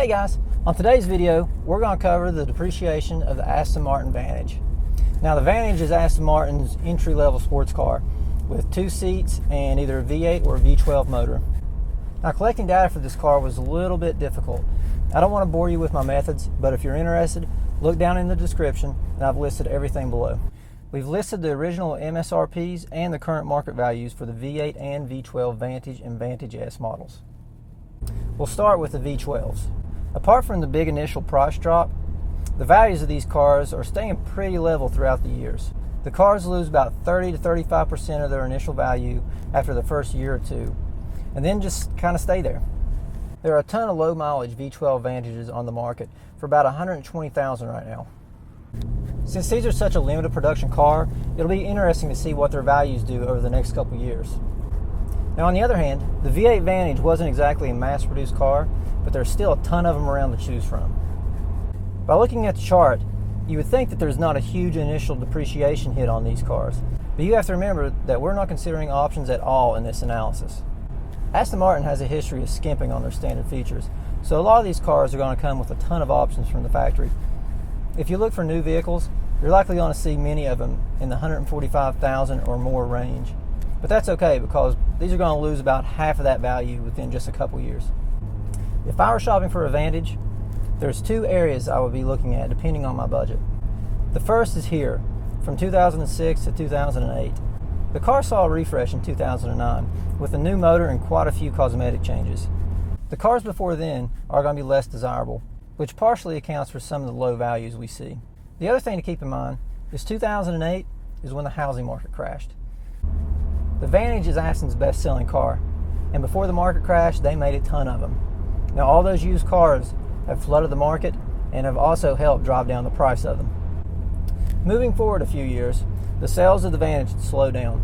Hey guys, on today's video we're going to cover the depreciation of the Aston Martin Vantage. Now the Vantage is Aston Martin's entry-level sports car with 2 seats and either a V8 or a V12 motor. Now collecting data for this car was a little bit difficult. I don't want to bore you with my methods, but if you're interested, look down in the description and I've listed everything below. We've listed the original MSRPs and the current market values for the V8 and V12 Vantage and Vantage S models. We'll start with the V12s. Apart from the big initial price drop, the values of these cars are staying pretty level throughout the years. The cars lose about 30 to 35% of their initial value after the first year or two, and then just kind of stay there. There are a ton of low mileage V12 Vantages on the market for about $120,000 right now. Since these are such a limited production car, it'll be interesting to see what their values do over the next couple years. Now on the other hand, the V8 Vantage wasn't exactly a mass-produced car, but there's still a ton of them around to choose from. By looking at the chart, you would think that there's not a huge initial depreciation hit on these cars, but you have to remember that we're not considering options at all in this analysis. Aston Martin has a history of skimping on their standard features, so a lot of these cars are going to come with a ton of options from the factory. If you look for new vehicles, you're likely going to see many of them in the $145,000 or more range. But that's okay because these are going to lose about half of that value within just a couple years. If I were shopping for a Vantage, there's 2 areas I would be looking at depending on my budget. The first is here, from 2006 to 2008. The car saw a refresh in 2009 with a new motor and quite a few cosmetic changes. The cars before then are going to be less desirable, which partially accounts for some of the low values we see. The other thing to keep in mind is 2008 is when the housing market crashed. The Vantage is Aston's best-selling car, and before the market crash, they made a ton of them. Now, all those used cars have flooded the market and have also helped drive down the price of them. Moving forward a few years, the sales of the Vantage slowed down.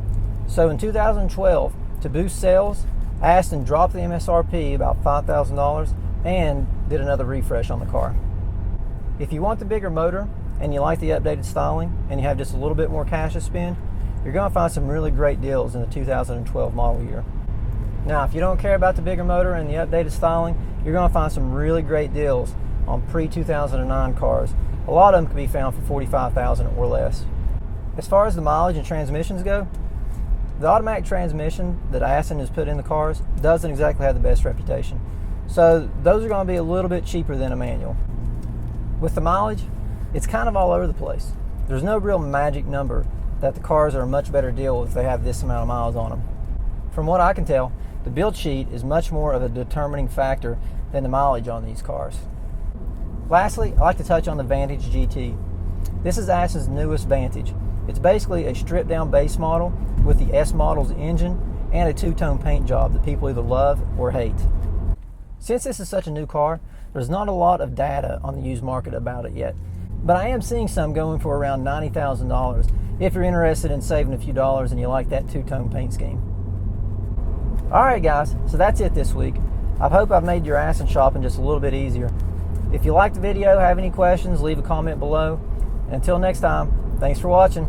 So in 2012, to boost sales, Aston dropped the MSRP about $5,000 and did another refresh on the car. If you want the bigger motor and you like the updated styling and you have just a little bit more cash to spend, you're going to find some really great deals in the 2012 model year. Now, if you don't care about the bigger motor and the updated styling, you're going to find some really great deals on pre-2009 cars. A lot of them can be found for $45,000 or less. As far as the mileage and transmissions go, the automatic transmission that Aston has put in the cars doesn't exactly have the best reputation. So those are going to be a little bit cheaper than a manual. With the mileage, it's kind of all over the place. There's no real magic number that the cars are a much better deal if they have this amount of miles on them. From what I can tell, the build sheet is much more of a determining factor than the mileage on these cars. Lastly, I'd like to touch on the Vantage GT. This is Aston's newest Vantage. It's basically a stripped down base model with the S model's engine and a 2-tone paint job that people either love or hate. Since this is such a new car, there's not a lot of data on the used market about it yet, but I am seeing some going for around $90,000 if you're interested in saving a few dollars and you like that 2-tone paint scheme. Alright guys, so that's it this week. I hope I've made your Aston shopping just a little bit easier. If you liked the video, have any questions, leave a comment below. And until next time, thanks for watching.